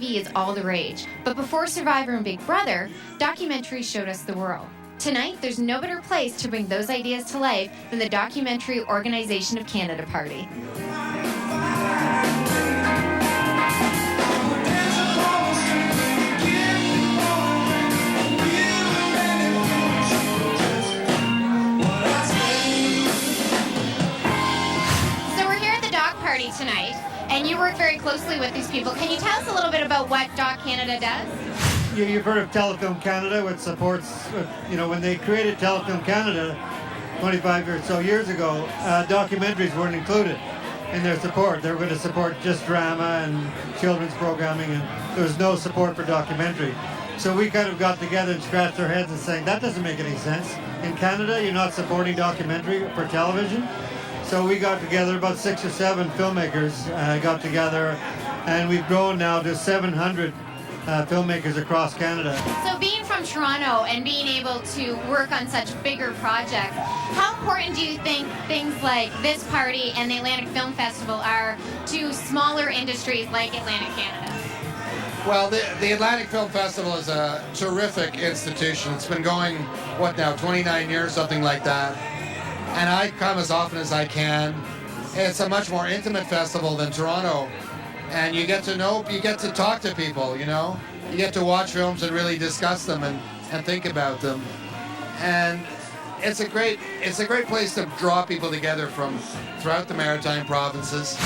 TV is all the rage, but before Survivor and Big Brother, documentaries showed us the world. Tonight, there's no better place to bring those ideas to life than the Documentary Organization of Canada Party. Tonight, and you work very closely with these people. Can you tell us a little bit about what Doc Canada does? You've heard of Telefilm Canada, which supports, when they created Telefilm Canada 25 or so years ago, documentaries weren't included in their support. They were going to support just drama and children's programming, and there was no support for documentary. So we kind of got together and scratched our heads and saying, that doesn't make any sense. In Canada, you're not supporting documentary for television. So we got together, about 6 or 7 filmmakers got together, and we've grown now to 700 filmmakers across Canada. So being from Toronto and being able to work on such bigger projects, how important do you think things like this party and the Atlantic Film Festival are to smaller industries like Atlantic Canada? Well, the Atlantic Film Festival is a terrific institution. It's been going, 29 years, something like that. And I come as often as I can. It's a much more intimate festival than Toronto. And you get to talk to people, You get to watch films and really discuss them and think about them. And it's a great place to draw people together from throughout the Maritime provinces.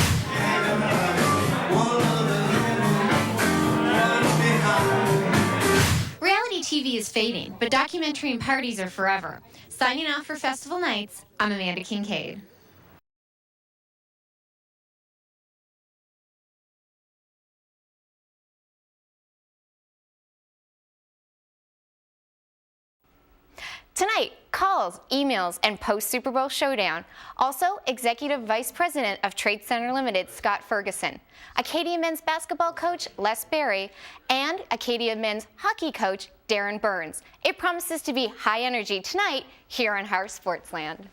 Reality TV is fading, but documentary and parties are forever. Signing off for Festival Nights, I'm Amanda Kincaid. Tonight, calls, emails, and post-Super Bowl showdown. Also, Executive Vice President of Trade Center Limited, Scott Ferguson, Acadia men's basketball coach, Les Barry, and Acadia men's hockey coach, Darren Burns. It promises to be high energy tonight here on Har Sportsland.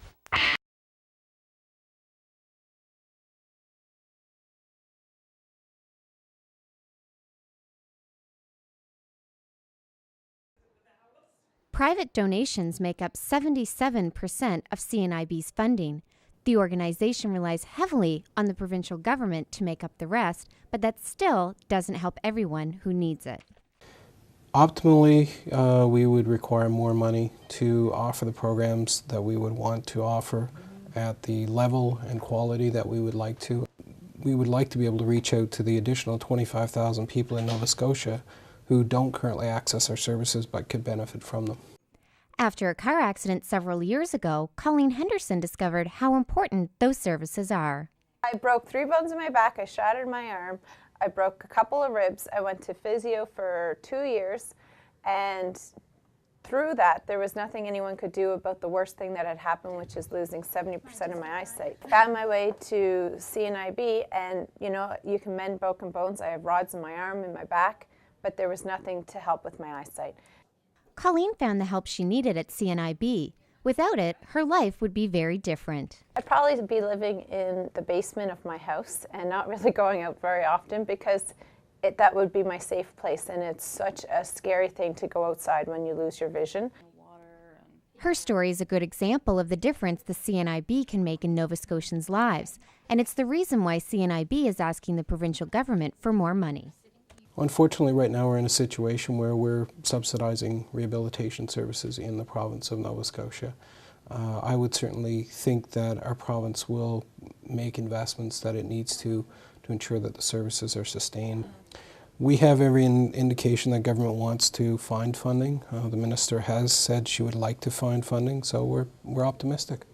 Private donations make up 77% of CNIB's funding. The organization relies heavily on the provincial government to make up the rest, but that still doesn't help everyone who needs it. Optimally, we would require more money to offer the programs that we would want to offer at the level and quality that we would like to. We would like to be able to reach out to the additional 25,000 people in Nova Scotia who don't currently access our services but could benefit from them. After a car accident several years ago, Colleen Henderson discovered how important those services are. I broke 3 bones in my back, I shattered my arm, I broke a couple of ribs, I went to physio for 2 years, and through that there was nothing anyone could do about the worst thing that had happened, which is losing 70% of my eyesight. Found my way to CNIB, and you can mend broken bones. I have rods in my arm and my back, but there was nothing to help with my eyesight. Colleen found the help she needed at CNIB. Without it, her life would be very different. I'd probably be living in the basement of my house and not really going out very often because that would be my safe place, and it's such a scary thing to go outside when you lose your vision. Her story is a good example of the difference the CNIB can make in Nova Scotians' lives, and it's the reason why CNIB is asking the provincial government for more money. Unfortunately, right now we're in a situation where we're subsidizing rehabilitation services in the province of Nova Scotia. I would certainly think that our province will make investments that it needs to ensure that the services are sustained. We have every indication that government wants to find funding. The minister has said she would like to find funding, so we're optimistic.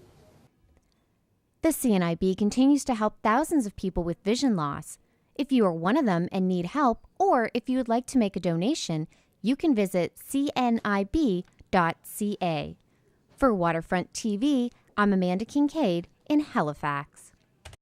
The CNIB continues to help thousands of people with vision loss. If you are one of them and need help, or if you would like to make a donation, you can visit cnib.ca. For Waterfront TV, I'm Amanda Kincaid in Halifax.